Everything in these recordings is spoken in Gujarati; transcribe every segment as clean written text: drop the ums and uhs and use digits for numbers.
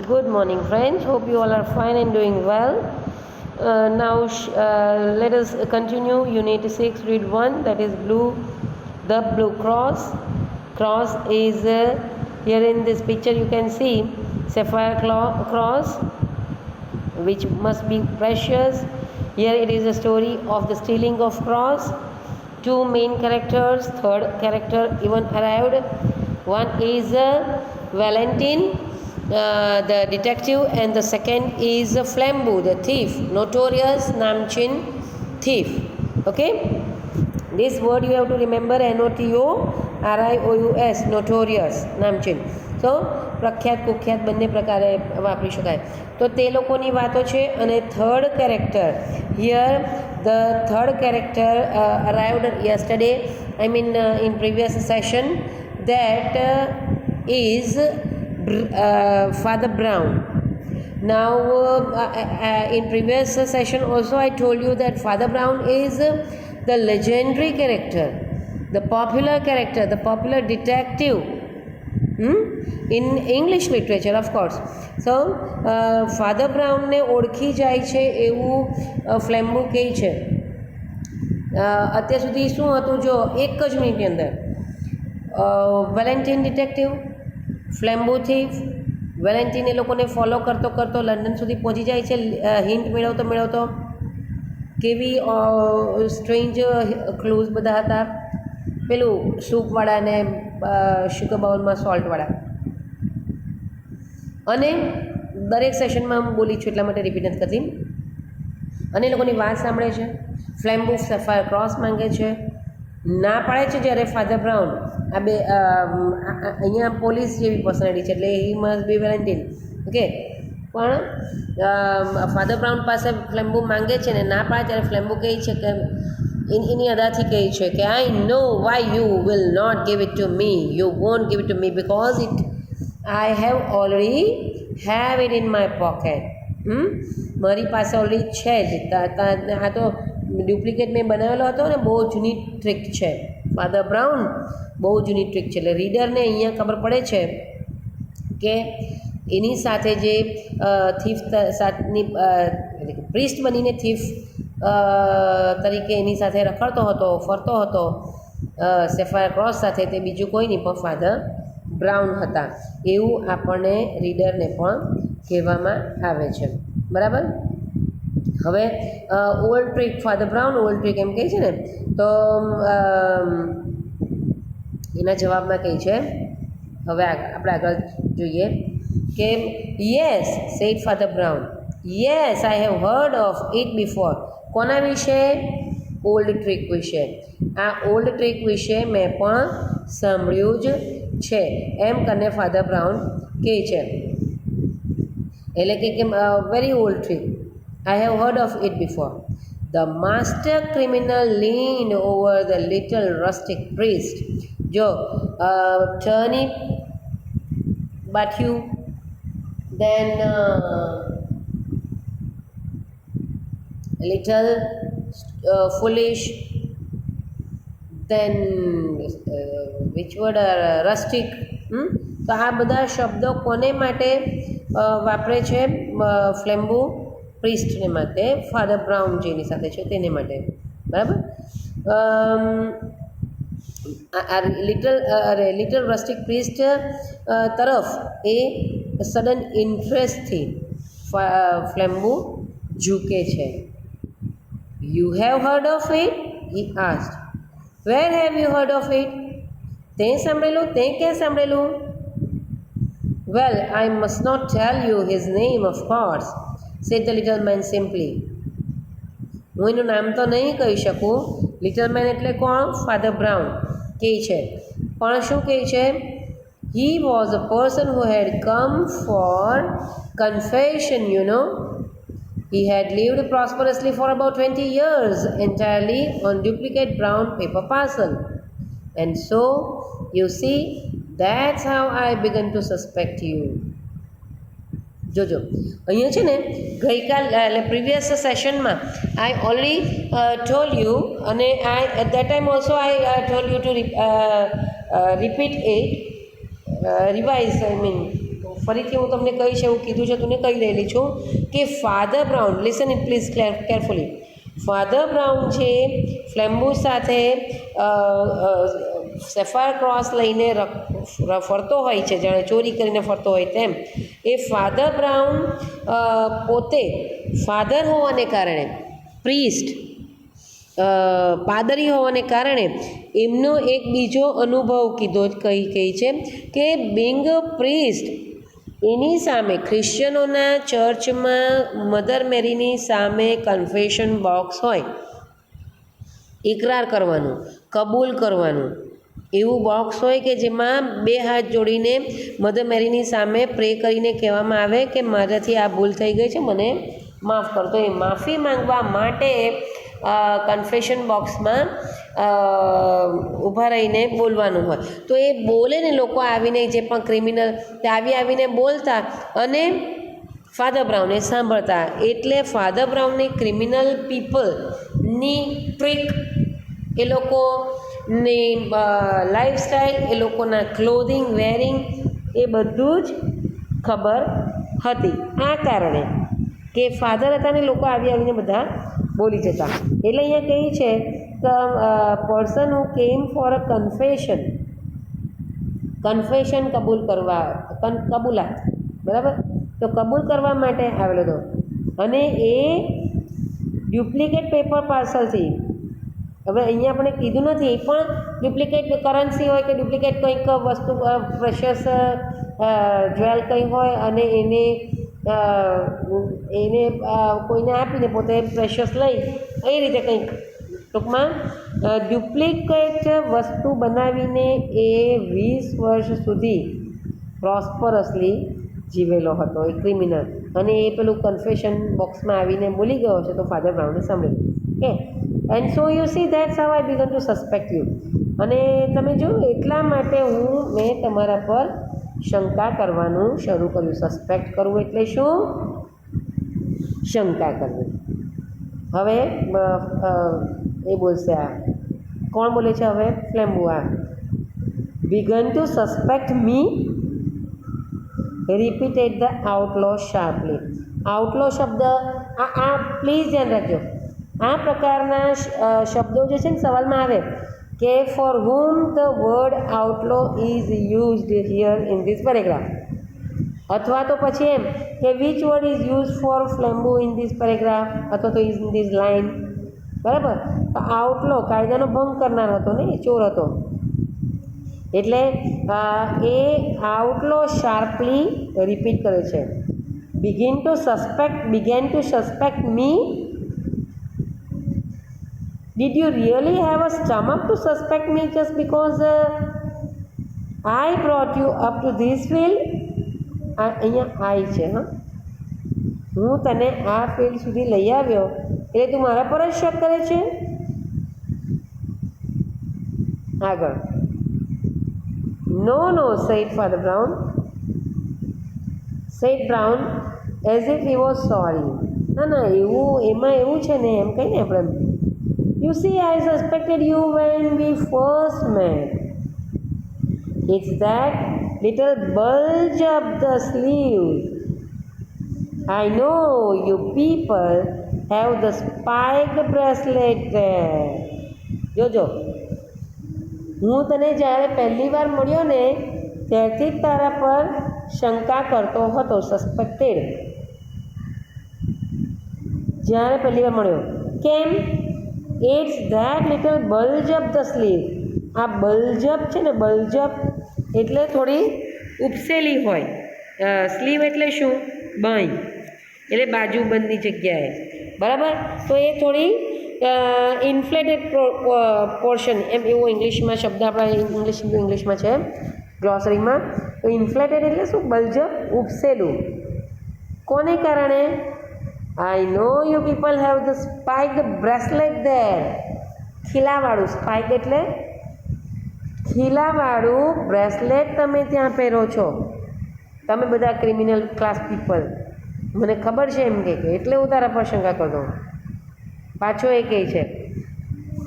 Good morning, friends. Hope you all are fine and doing well. Let us continue Unit 6, Read 1, that is blue. The blue cross. Cross is here in this picture you can see sapphire cross, which must be precious. Here it is a story of the stealing of cross. Two main characters, third character even arrived. One is Valentine, the detective, and the second is Flambeau, the thief, notorious Namchin thief. Okay, this word you have to remember, NOTORIOUS, notorious Namchin. So પ્રખ્યાત કુખ્યાત બંને પ્રકારે વાપરી શકાય. તો તે લોકોની વાતો છે. અને third character, here the third character arrived yesterday, I mean in previous session, that is Father Brown. Now in previous session also I told you that Father Brown is the legendary character, the popular character, the popular detective in English literature, of course. So Father Brown ને ઓળખી જાય છે એવું ફ્લેમ્બુ કહે છે. અત્યાર સુધી શું હતું, જો એક જ મિનિટની અંદર વેલેન્ટિન ડિટેક્ટિવ, ફ્લેમ્બુ થીફ. વેલેન્ટિન એ લોકોને ફોલો કરતો કરતો લંડન સુધી પહોંચી જાય છે, હિન્ટ મેળવતો કેવી સ્ટ્રેન્જ ક્લૂઝ બધા હતા. પેલું સૂપવાળા ને શુગર બાઉલમાં સોલ્ટવાળા. અને દરેક સેશનમાં હું બોલી છું એટલા માટે રિપીટ નથી કરતી. અને એ લોકોની વાત સાંભળે છે. ફ્લેમ્બુ સફાયર ક્રોસ માંગે છે, ના પાડે છે જ્યારે ફાધર બ્રાઉન, આ બે અહીંયા પોલીસ જેવી પર્સનાલિટી છે એટલે he must be Valentine. Okay, પણ ફાધર બ્રાઉન પાસે ફ્લેમ્બુ માંગે છે ને ના પાડે ત્યારે ફ્લેમ્બુ કહે છે કે એની અદાથી કહે છે કે I know why you will not give it to me, you won't give it to me because I have already have it in my pocket. મારી પાસે ઓલરેડી છે જ. આ તો ડુપ્લિકેટ મેં બનાવેલો હતો ને, બહુ જૂની ટ્રીક છે. ફાધર બ્રાઉન બહુ જૂની ટ્રીક છે. એટલે રીડરને અહીંયા ખબર પડે છે કે એની સાથે જે થીફ સાથની પ્રિસ્ટ બનીને થીફ તરીકે એની સાથે ફરતો હતો સેફાયર ક્રોસ સાથે, તે બીજું કોઈ નહીં પણ ફાધર બ્રાઉન હતા એવું આપણને રીડરને પણ કહેવામાં આવે છે. બરાબર. હવે old trick, Father Brown old trick એમ કહે છે ને, તો એના જવાબમાં કહે છે, હવે આપણે આગળ જોઈએ કે yes said Father Brown, yes I have heard of it before. કોના વિશે? ઓલ્ડ ટ્રીક વિશે. આ ઓલ્ડ ટ્રીક વિશે મેં પણ સાંભળ્યું જ છે એમ કરીને ફાધર બ્રાઉન કહે છે. એટલે કે very old trick, I have heard of it before. The master criminal leaned over the little rustic priest. Jo, turn it, but you then little foolish, then which word rustic. તો આ બધા શબ્દો કોને માટે વાપરે છે ફ્લેમ્બુ? પ્રિસ્ટને માટે, ફાધર બ્રાઉન જેની સાથે છે તેને માટે. બરાબર. લિટલ રસ્ટિક પ્રિસ્ટ તરફ એ સડન ઇન્ટરેસ્ટથી ફ્લેમ્બુ ઝૂકે છે. You have heard of it? He asked. Where have you heard of it? તે સાંભળેલું? તે ક્યાં સાંભળેલું? Well, I must not tell you his name of course, said the little man simply. હું એનું નામ તો નહીં કહી શકું. લિટલ મેન એટલે કોણ? ફાધર બ્રાઉન કહે છે. પણ શું કહે છે? He was a person who had come for confession, you know. He had lived prosperously for about 20 years entirely on duplicate brown paper parcel. And so, you see, that's how I began to suspect you. જોજો અહીંયા છે ને, ગઈકાલ એટલે પ્રીવિયસ સેશનમાં આઈ ઓલરેડી ટોલ્ડ યુ, અને at that time also I told you to repeat it, revise, I mean ફરીથી હું તમને કહીશ, એવું કીધું છે તું કહી રહેલી છું કે father brown, listen it please carefully, father brown છે ફ્લેમ્બુ સાથે સેફાયર ક્રોસ લઈને ફરતો હોય છે, જાણે ચોરી કરીને ફરતો હોય તેમ. એ ફાધર બ્રાઉન પોતે ફાધર હોવાને કારણે, પ્રીસ્ટ પાદરી હોવાને કારણે એમનો એક બીજો અનુભવ કહી છે કે બિંગ પ્રીસ્ટ, એની સામે ખ્રિશ્ચનોના ચર્ચમાં મધર મેરીની સામે કન્ફેશન બોક્સ હોય, ઇકરાર કરવાનું, કબૂલ કરવાનું એવું બોક્સ હોય કે જેમાં 2 હાથ જોડીને મધર મેરીની સામે પ્રે કરીને કહેવામાં આવે કે મારાથી આ ભૂલ થઈ ગઈ છે, મને માફ કર. તો એ માફી માંગવા માટે કન્ફેશન બોક્સમાં ઊભા રહીને બોલવાનું હોય. તો એ બોલે ને લોકો આવીને, જે પણ ક્રિમિનલ તે આવીને બોલતા અને ફાધર બ્રાઉન એ સાંભળતા. એટલે ફાધર બ્રાઉનની ક્રિમિનલ પીપલની ટ્રીક, એ લોકોની લાઈફસ્ટાઈલ, એ લોકોના ક્લોધિંગ, વેરિંગ, એ બધું જ ખબર હતી. આ કારણે કે ફાધર હતા ને લોકો આવીને બધા બોલી જતા. એટલે અહીંયા કહે છે કે પર્સન હુ કેમ ફોર અ કન્ફેશન કબૂલાત, બરાબર. તો કબૂલ કરવા માટે આવેલો હતો અને એ ડુપ્લિકેટ પેપર પાર્સલથી, હવે અહીંયા આપણે કીધું નથી, એ પણ ડુપ્લિકેટ કરન્સી હોય કે ડુપ્લિકેટ કંઈક વસ્તુ, પ્રેશિયસ જ્વેલ કંઈ હોય અને એને કોઈને આપીને પોતે પ્રેશિયસ લઈ, એ રીતે કંઈક ટૂંકમાં ડુપ્લિકેટ વસ્તુ બનાવીને એ 20 વર્ષ સુધી પ્રોસ્પરસલી જીવેલો હતો એ ક્રિમિનલ. અને એ પેલું કન્ફેશન બોક્સમાં આવીને બોલી ગયો છે, તો ફાધર બ્રાઉને સાંભળ્યું. Okay, and so you see that's how I began to suspect you. અને તમે જોયું, એટલા માટે મેં તમારા પર શંકા કરવાનું શરૂ કર્યું. સસ્પેક્ટ કરવું એટલે શું? શંકા કરવી. હવે એ બોલશે, આ કોણ બોલે છે હવે? ફ્લેમ્બુ. આ began to suspect me, repeated the outlaw sharply. Outlaw શબ્દ આ પ્લીઝ ધ્યાન રાખજો. આ પ્રકારના શબ્દો જે છે ને સવાલમાં આવે કે four whom the word outlaw is used here in this paragraph, અથવા તો પછી એમ કે which word is used for Flambeau in this paragraph, અથવા તો in this line, બરાબર. તો આઉટલો કાયદાનો ભંગ કરનાર હતો ને, એ ચોર હતો. એટલે એ આઉટલો શાર્પલી રિપીટ કરે છે. began to suspect me. Did you really have a stomach to suspect me just because I brought you up to this field? અહીંયા I છે, હા, હું તને આ ફિલ્ડ સુધી લઈ આવ્યો એટલે તું મારા પર જ શક કરે છે. આગળ, No, said Father Brown. Said Brown as if he was sorry. ના એમાં એવું છે ને, એમ કહીને આપણે, You see, I suspected you when we first met. It's that little bulge up the sleeve. I know you people have the spiked bracelet there. જોજો, હું તને જ્યારે પહેલી વાર મળ્યો ને ત્યારથી જ તારા પર શંકા કરતો હતો, સસ્પેક્ટેડ. જ્યારે પહેલી વાર મળ્યો. કેમ? It's that little bulge up the sleeve. આ બલ્જઅપ છે ને, બલ્જઅપ એટલે થોડી ઉપસેલી હોય. સ્લીવ એટલે શું? બાંય, એટલે બાજુબંધની જગ્યાએ, બરાબર. તો એ થોડી ઇન્ફ્લેટેડ પોર્શન, એમ એવો ઇંગ્લિશમાં શબ્દ આપણા ઇંગ્લિશમાં છે ગ્લોસરીમાં. તો ઇન્ફ્લેટેડ એટલે શું? બલ્જઅપ, ઉપસેલું. કોને કારણે? I know you people have the spiked bracelet there. ખીલાવાળું, સ્પાઇક એટલે ખીલાવાળું બ્રેસલેટ તમે ત્યાં પહેરો છો, તમે બધા ક્રિમિનલ ક્લાસ પીપલ. મને ખબર છે એમ કે એટલે હું તારા પર શંકા કરતો. પાછો એ કહે છે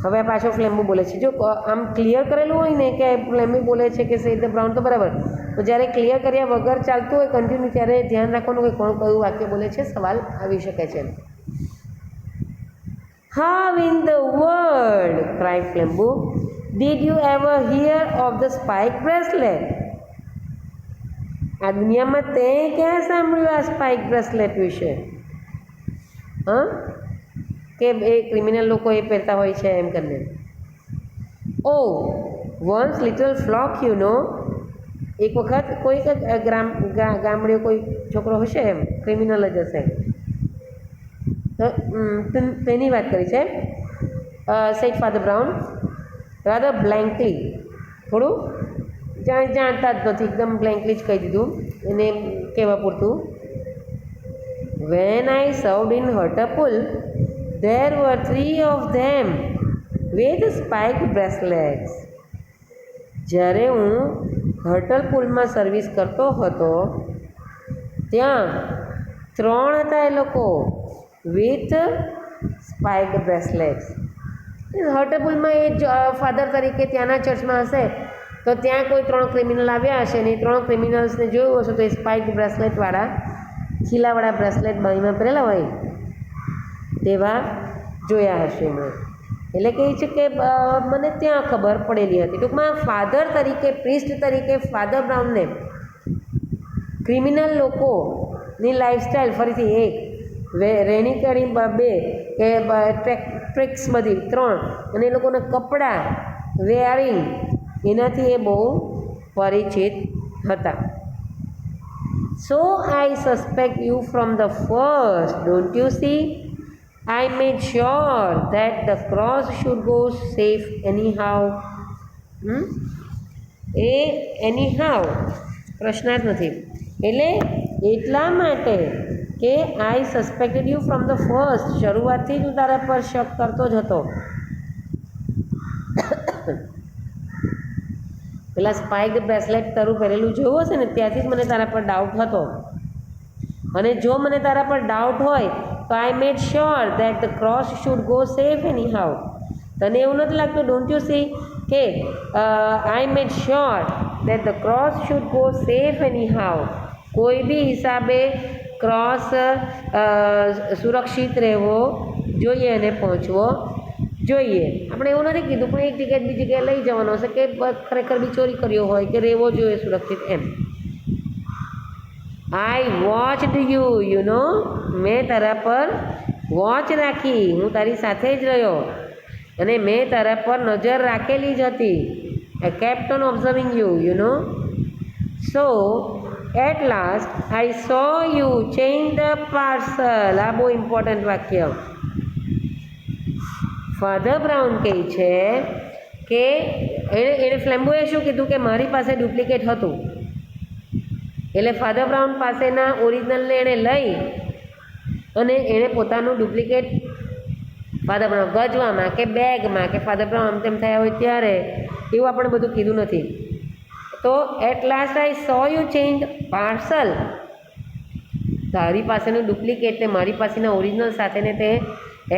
હવે પાછો ફ્લેમ્બુ બોલે છે. જો આમ ક્લિયર કરેલું હોય ને કે ફ્લેમ્બુ બોલે છે કે સે ધ બ્રાઉન તો બરાબર, તો જ્યારે ક્લિયર કર્યા વગર ચાલતું હોય કન્ટિન્યુ ત્યારે ધ્યાન રાખવાનું કે કોણ કયું વાક્ય બોલે છે, સવાલ આવી શકે છે. How in the world, cried Flambeau, did you ever hear of the spike bracelet? આ દુનિયામાં તે ક્યાં સાંભળ્યું આ સ્પાઇક બ્રેસલેટ વિશે? હા, કે એ ક્રિમિનલ લોકો એ પહેરતા હોય છે એમ કરીને. Oh once little flock you know, એક વખત કોઈક ગામડે કોઈ છોકરો હશે એમ ક્રિમિનલ જ હશે, તો તેની વાત કરી છે. સેડ ફાધર બ્રાઉન રાધર બ્લેન્કલી, થોડું જાણતા જ નથી, એકદમ બ્લેન્કલી જ કહી દીધું એને કહેવા પૂરતું. When I served in Hartlepool there were 3 of them with spiked bracelets. જ્યારે હું હર્ટલપુલમાં સર્વિસ કરતો હતો ત્યાં 3 હતા એ લોકો વિથ સ્પાઇક્ડ બ્રેસલેટ્સ. હર્ટલપુલમાં એ ફાધર તરીકે ત્યાંના ચર્ચમાં હશે તો ત્યાં કોઈ 3 ક્રિમિનલ આવ્યા હશે ને 3 ક્રિમિનલ્સને જોયું હશે તો એ સ્પાઇક્ડ બ્રેસલેટવાળા ખીલાવાળા બ્રેસલેટ બાઈમાં પહેરેલા હોય તેવા જોયા હશે એમણે. એટલે કહે છે કે મને ત્યાં ખબર પડેલી હતી. ટૂંકમાં ફાધર તરીકે, પ્રિસ્ટ તરીકે ફાધર બ્રાઉનને ક્રિમિનલ લોકોની લાઈફસ્ટાઈલ ફરીથી એક રહેણી કરી 2 કે ટ્રિક્સ બધી 3 અને એ લોકોના કપડાં વેરિંગ એનાથી એ બહુ પરિચિત હતા. So I suspect you from the first, don't you see? I made sure that the cross should go safe anyhow. A anyhow પ્રશ્નાર્થ નથી, એટલે એટલા માટે કે I suspected you from the first, શરૂઆતથી જ હું તારા પર શક કરતો જ હતો. પેલા સ્પાઇક બ્રેસલેટ તારું પહેરેલું જોયું હશે ને ત્યાંથી જ મને તારા પર ડાઉટ હતો, અને જો મને તારા પર ડાઉટ હોય તો I made sure that the cross should go safe anyhow. તને એવું નથી લાગતું, ડોન્ટ યુ સી, કે I made sure that the cross should go safe anyhow. કોઈ બી હિસાબે ક્રોસ સુરક્ષિત રહેવો જોઈએ અને પહોંચવો જોઈએ. આપણે એવું નથી કીધું પણ એક જગ્યાએ બીજી જગ્યાએ લઈ જવાનો હશે કે ખરેખર બી ચોરી કર્યો હોય કે રહેવો જોઈએ સુરક્ષિત એમ. આઈ વોચડ યુ નો, મેં તારા પર વોચ રાખી, હું તારી સાથે જ રહ્યો અને મેં તારા પર નજર રાખેલી જ હતી. I kept on observing you, you know. So at last I saw you change the parcel. આ બહુ ઇમ્પોર્ટન્ટ વાક્ય. ફાધર બ્રાઉન કહે છે કે એણે ફ્લેમ્બોએ શું કીધું કે મારી પાસે ડુપ્લિકેટ હતું, એટલે ફાધર બ્રાઉન પાસેના ઓરિજિનલને એણે લઈ અને એણે પોતાનું ડુપ્લિકેટ ફાધર બ્રાઉન ગજવામાં કે બેગમાં કે ફાધર બ્રાઉન આમ તેમ થયા હોય ત્યારે એવું આપણે બધું કીધું નથી. તો at last I saw you change parcel, તારી પાસેનું ડુપ્લિકેટ ને મારી પાસેના ઓરિજિનલ સાથેને તે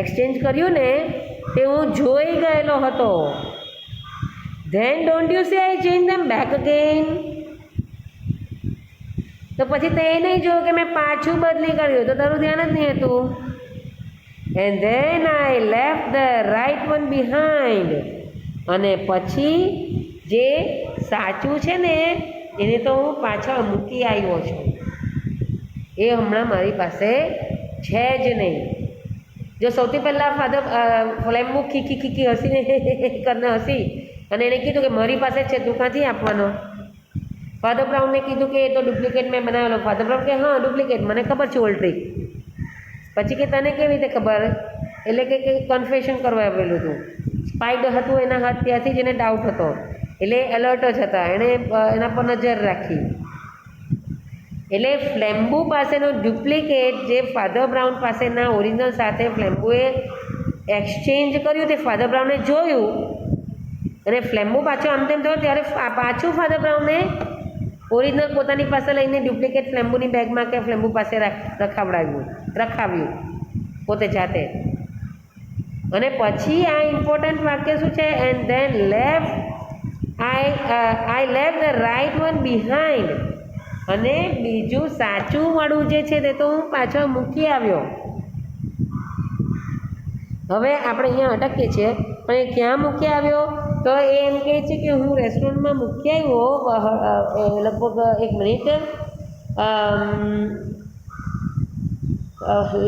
એક્સચેન્જ કર્યું ને તે હું જોઈ ગયેલો હતો. Than don't you say I change them back again, તો પછી તે એ નહીં જોયું કે મેં પાછું બદલી કર્યું, તો તારું ધ્યાન જ નહીં હતું. And then I left the right one behind, અને પછી જે સાચું છે ને એને તો હું પાછળ મૂકી આવ્યો છું, એ હમણાં મારી પાસે છે જ નહીં. જો સૌથી પહેલાં ફાધર ફ્લેમ્બો ખીખી ખીખી હસીને કરીને હસી અને એણે કીધું કે મારી પાસે છે, તું ક્યાંથી આપવાનો? ફાધર બ્રાઉનને કીધું કે એ તો ડુપ્લિકેટ મેં બનાવેલો. ફાધર બ્રાઉન કે હા ડુપ્લિકેટ, મને ખબર છે ઓલ્ડ ટ્રીક. પછી કે તને કેવી રીતે ખબર? એટલે કે કન્ફેશન કરવા આવેલું હતું, સ્પાઇડ હતું એના હાથ, ત્યાંથી જ એને ડાઉટ હતો, એટલે એલર્ટ જ હતા, એણે એના પર નજર રાખી. એટલે ફ્લેમ્બો પાસેનો ડુપ્લિકેટ જે ફાધર બ્રાઉન પાસેના ઓરિજિનલ સાથે ફ્લેમ્બોએ એક્સચેન્જ કર્યું તે ફાધર બ્રાઉને જોયું અને ફ્લેમ્બો પાછો આમ તેમ થયો ત્યારે પાછું ફાધર બ્રાઉને ઓરિજિનલ પોતાની પાસે લઈને ડુપ્લિકેટ ફ્લેમ્બોની બેગમાં કે ફ્લેમ્બો પાસે રખાવ્યું પોતે જાતે. અને પછી આ ઇમ્પોર્ટન્ટ વાક્ય શું છે? And then left I left the right one behind. અને બીજું સાચું વાળું જે છે તે તો હું પાછળ મૂકી આવ્યો. હવે આપણે અહીંયા અટકીએ છીએ, પણ એ ક્યાં મૂકી આવ્યો? તો એ એમ કહે છે કે હું રેસ્ટોરન્ટમાં મૂકી આવ્યો લગભગ 1 મિનિટ,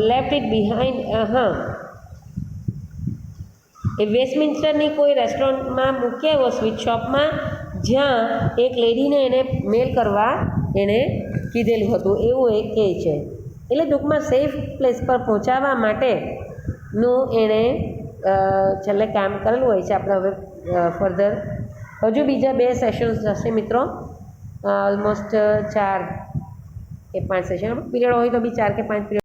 લેફ્ટ ઇટ બિહાઇન્ડ. હા, એ વેસ્ટમિન્સ્ટરની કોઈ રેસ્ટોરન્ટમાં મૂકી આવ્યો, સ્વીટ શોપમાં, જ્યાં એક લેડીને એને મેલ કરવા એણે કીધેલું હતું, એવું એ કહે છે. એટલે ટૂંકમાં સેફ પ્લેસ પર પહોંચાડવા માટેનું એણે છેલ્લે કામ કરેલું હોય છે. આપણે હવે ફર્ધર હજુ બીજા 2 સેશન્સ હશે મિત્રો, ઓલમોસ્ટ 4 કે 5 સેશન. પીરિયડ હોય તો બી 4 કે 5 પીરિયડ